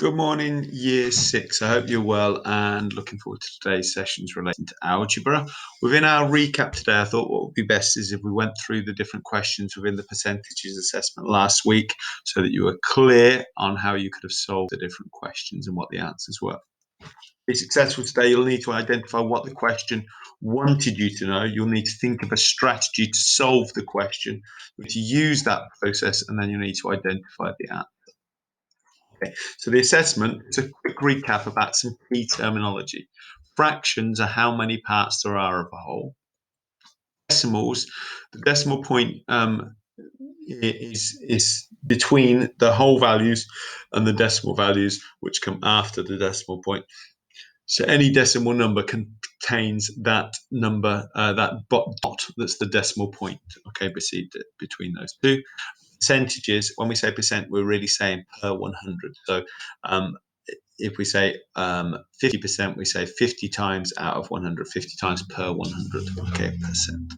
Good morning, year six. I hope you're well and looking forward to today's sessions relating to algebra. Within our recap today, I thought what would be best is if we went through the different questions within the percentages assessment last week so that you were clear on how you could have solved the different questions and what the answers were. To be successful today, you'll need to identify what the question wanted you to know. You'll need to think of a strategy to solve the question, to use that process, and then you'll need to identify the answer. Okay, so the assessment is a quick recap about some key terminology. Fractions are how many parts there are of a whole. Decimals, the decimal point is between the whole values and the decimal values which come after the decimal point. So any decimal number contains that number, that dot that's the decimal point, okay, between those two. Percentages, when we say percent, we're really saying per 100. So if we say 50%, we say 50 times out of 100, 50 times per 100, okay, percent.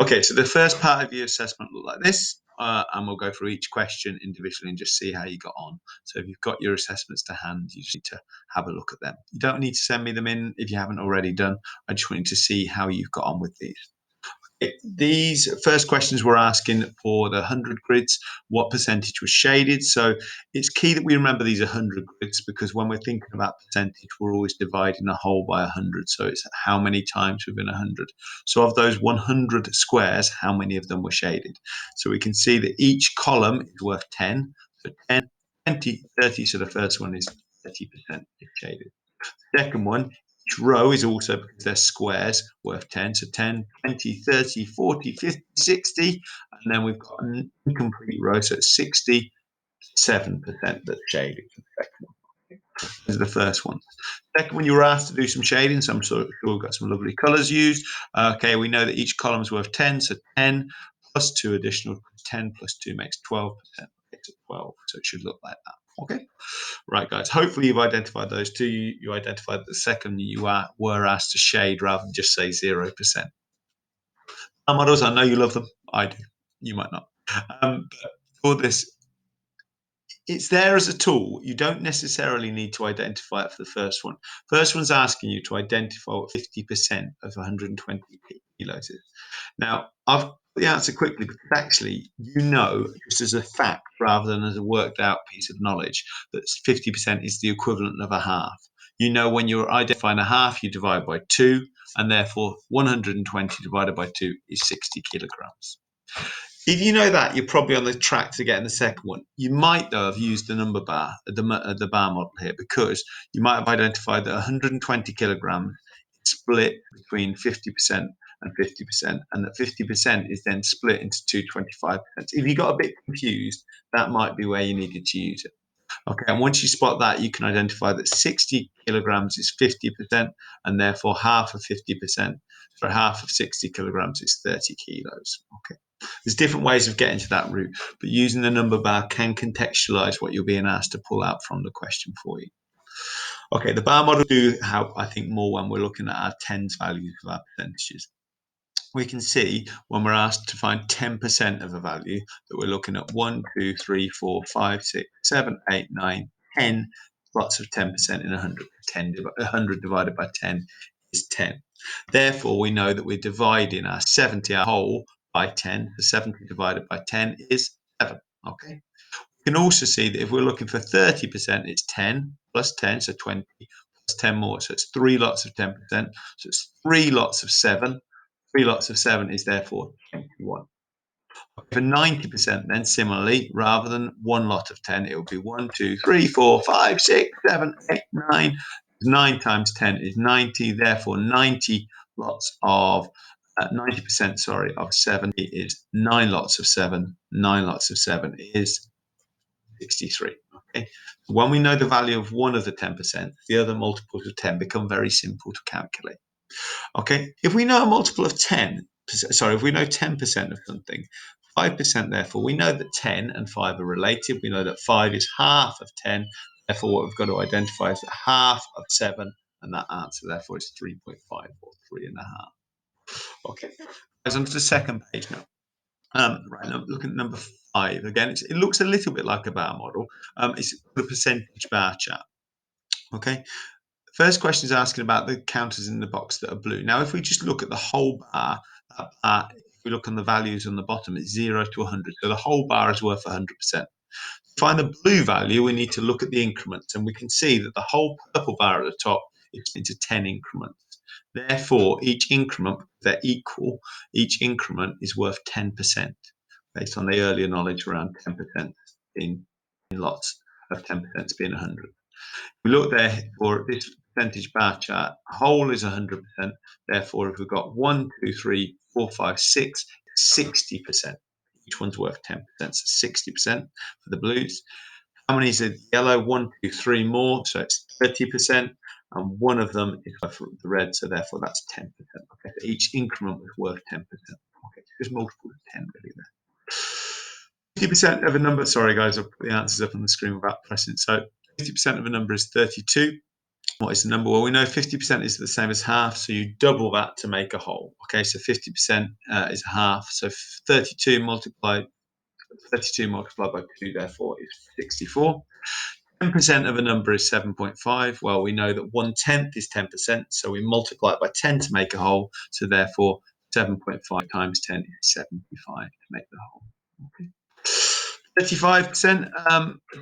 Okay, so the first part of your assessment looked like this, and we'll go through each question individually and just see how you got on. So if you've got your assessments to hand, you just need to have a look at them. You don't need to send me them in if you haven't already done. I just want you to see how you've got on with these. These first questions were asking for the 100 grids, what percentage was shaded. So it's key that we remember these 100 grids because when we're thinking about percentage, we're always dividing a whole by 100. So it's how many times within 100. So of those 100 squares, how many of them were shaded? So we can see that each column is worth 10. So 10, 20, 30. So the first one is 30% is shaded. Second one, each row is also, because they're squares, worth 10. So 10, 20, 30, 40, 50, 60. And then we've got an incomplete row, so it's 67% that's shaded. This is the first one. Second one, you were asked to do some shading, so I'm sure we've got some lovely colours used. Okay, we know that each column is worth 10, so 10 plus 2 additional, 10 plus 2 makes 12%. Makes it 12, so it should look like that. Okay. Right, guys, hopefully you've identified those two. You identified the second you were asked to shade rather than just say 0%. Our models, I know you love them. I do. You might not. But for this, it's there as a tool. You don't necessarily need to identify it for the first one. First one's asking you to identify what 50% of 120 kilos is. Now, I've got the answer quickly because actually, you know, just as a fact rather than as a worked out piece of knowledge, that 50% is the equivalent of a half. You know, when you're identifying a half, you divide by 2, and therefore 120 divided by 2 is 60 kilograms. If you know that, you're probably on the track to getting the second one. You might, though, have used the number bar, the bar model here, because you might have identified that 120 kilograms is split between 50% and 50%, and that 50% is then split into two 25%. If you got a bit confused, that might be where you needed to use it. Okay, and once you spot that, you can identify that 60 kilograms is 50%, and therefore half of 50%, so half of 60 kilograms is 30 kilos. Okay. There's different ways of getting to that route, but using the number bar can contextualize what you're being asked to pull out from the question for you. Okay, the bar model do help, I think, more when we're looking at our tens values of our percentages. We can see when we're asked to find 10% of a value that we're looking at 1, 2, 3, 4, 5, 6, 7, 8, 9, 10, lots of 10% in 100. 100 divided by 10 is 10. Therefore, we know that we're dividing our 70, our whole, by 10. So 70 divided by 10 is 7. Okay. We can also see that if we're looking for 30%, it's 10 plus 10, so 20 plus 10 more. So it's 3 lots of 10%. So it's 3 lots of 7. 3 lots of 7 is therefore 21. For 90%, then similarly, rather than 1 lot of 10, it would be 1, 2, 3, 4, 5, 6, 7, 8, 9. 9 times 10 is 90. Therefore, 90 lots of 90%, sorry, of 7 is 9 lots of 7. 9 lots of 7 is 63. Okay. When we know the value of one of the 10%, the other multiples of 10 become very simple to calculate. Okay, if we know a multiple of 10, sorry, if we know 10% of something, 5%, therefore, we know that 10 and 5 are related. We know that 5 is half of 10. Therefore, what we've got to identify is the half of 7, and that answer, therefore, is 3.5 or 3.5. Okay, guys, on to the second page now. Right, now look at number 5. Again, it looks a little bit like a bar model. It's the percentage bar chart. Okay. First question is asking about the counters in the box that are blue. Now, if we just look at the whole bar, if we look on the values on the bottom, it's 0 to 100. So the whole bar is worth 100%. To find the blue value, we need to look at the increments, and we can see that the whole purple bar at the top is into 10 increments. Therefore, each increment, they're equal, each increment is worth 10%, based on the earlier knowledge around 10% in lots of 10% being 100. We look there for this percentage bar chart, whole is 100%. Therefore, if we've got 1, 2, 3, 4, 5, 6, 60%. Each one's worth 10%, so 60% for the blues. How many is it? Yellow? 1, 2, 3 more, so it's 30%. And one of them is for the red, so therefore that's 10%. Okay, so each increment was worth 10%. Okay, just multiple of 10 really there. 50% of a number, sorry guys, I'll put the answers up on the screen without pressing. So 50% of a number is 32. What is the number? Well, we know 50% is the same as half, so you double that to make a whole. Okay, so 50% is half, so 32 multiplied by 2, therefore, is 64. 10% of a number is 7.5. Well, we know that 1/10 is 10%, so we multiply it by 10 to make a whole, so therefore 7.5 times 10 is 75 to make the whole. Okay. 35%,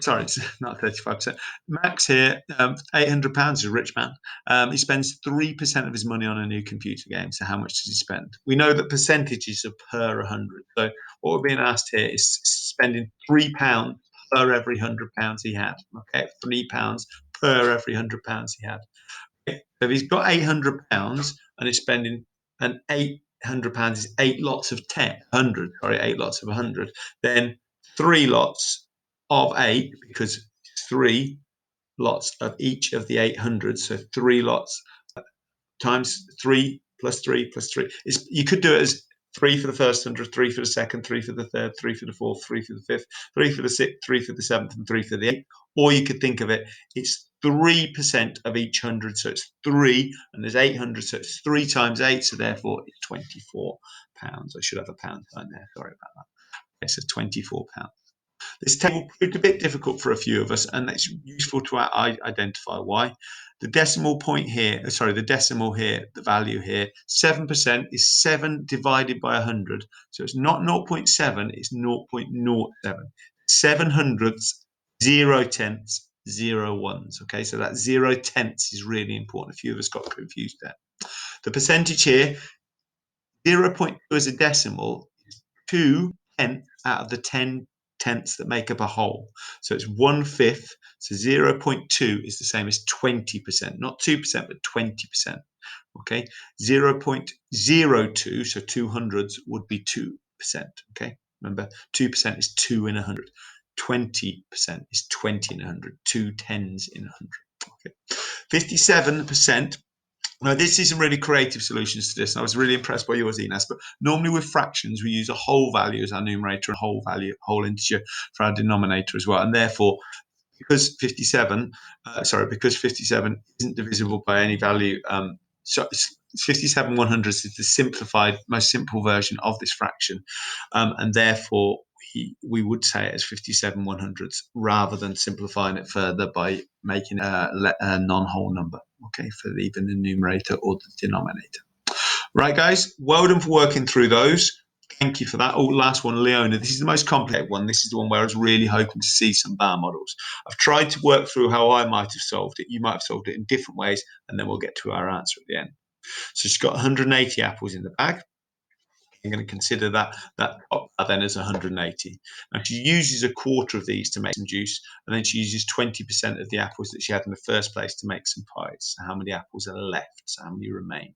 sorry, it's not 35%. Max here, £800 is a rich man. He spends 3% of his money on a new computer game. So how much does he spend? We know that percentages are per 100. So what we're being asked here is spending £3 per every £100 he had. Okay, £3 per every £100 he had. Okay. So if he's got £800 and he's spending an £800 is 8 lots of 10, 100, sorry, 8 lots of 100, then 3 lots of 8, because 3 lots of each of the 800, so 3 lots times 3 plus 3 plus 3. You could do it as 3 for the first 100, 3 for the second, 3 for the third, 3 for the fourth, 3 for the fifth, 3 for the sixth, 3 for the seventh, and 3 for the eighth. Or you could think of it, it's 3% of each 100, so it's 3, and there's 800, so it's 3 times 8, so therefore it's £24. I should have a pound sign there, sorry about that. Okay, so £24. This table proved a bit difficult for a few of us, and it's useful to identify why. The decimal point here, sorry, the decimal here, the value here, 7% is 7 divided by 100. So it's not 0.7, it's 0.07. 7 hundredths, 0 tenths, 0 ones. Okay, so that 0 tenths is really important. A few of us got confused there. The percentage here, 0.2 as a decimal, is 2 tenths out of the 10 tenths that make up a whole. So it's 1/5. So 0.2 is the same as 20%, not 2%, but 20%. Okay, 0.02, so 2 hundredths would be 2%. Okay, remember 2% is 2 in 100. 20% is 20 in 100. 2 tens in 100. Okay, 57%. Now, this is some really creative solutions to this, and I was really impressed by yours, Enas. But normally with fractions, we use a whole value as our numerator and whole value, whole integer for our denominator as well. And therefore, because 57 isn't divisible by any value, so 57 100ths is the simplified, most simple version of this fraction, and therefore we would say it as 57 100ths rather than simplifying it further by making a non-whole number, okay, for either the numerator or the denominator. Right, guys, well done for working through those. Thank you for that. Oh, last one, Leona. This is the most complicated one. This is the one where I was really hoping to see some bar models. I've tried to work through how I might have solved it. You might have solved it in different ways, and then we'll get to our answer at the end. So she's got 180 apples in the bag. I'm going to consider that top then as 180. Now she uses a quarter of these to make some juice, and then she uses 20% of the apples that she had in the first place to make some pies. So how many apples are left? So how many remain?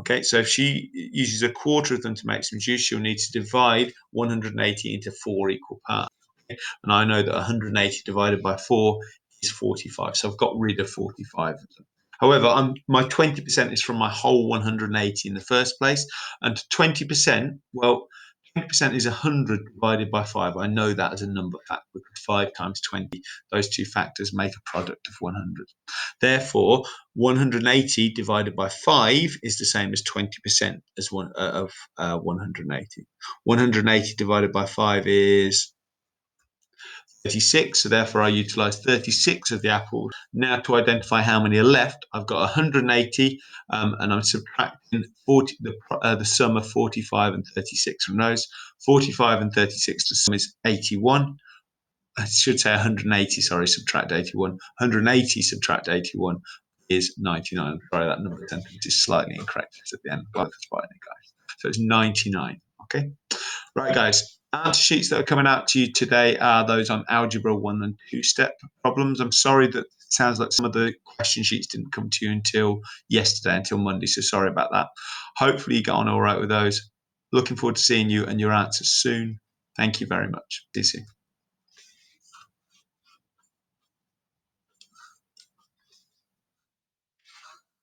Okay, so if she uses a quarter of them to make some juice, she'll need to divide 180 into 4 equal parts. Okay? And I know that 180 divided by 4 is 45. So I've got rid of 45 of them. However, my 20% is from my whole 180 in the first place. And 20%, well, 20% is 100 divided by 5. I know that as a number fact because 5 times 20, those two factors make a product of 100. Therefore, 180 divided by 5 is the same as 20% of 180. 180 divided by 5 is 36, so therefore I utilize 36 of the apples. Now to identify how many are left, I've got 180, and I'm subtracting the sum of 45 and 36 from those. 45 and 36, the sum is 81. I should say 180, sorry, subtract 81. 180 subtract 81 is 99. I'm sorry, that number sentence is slightly incorrect. It's at the end. Guys. So it's 99. Okay. Right, guys. Answer sheets that are coming out to you today are those on Algebra 1 and 2 step problems. I'm sorry that it sounds like some of the question sheets didn't come to you until yesterday, until Monday. So sorry about that. Hopefully you got on all right with those. Looking forward to seeing you and your answers soon. Thank you very much. See you soon.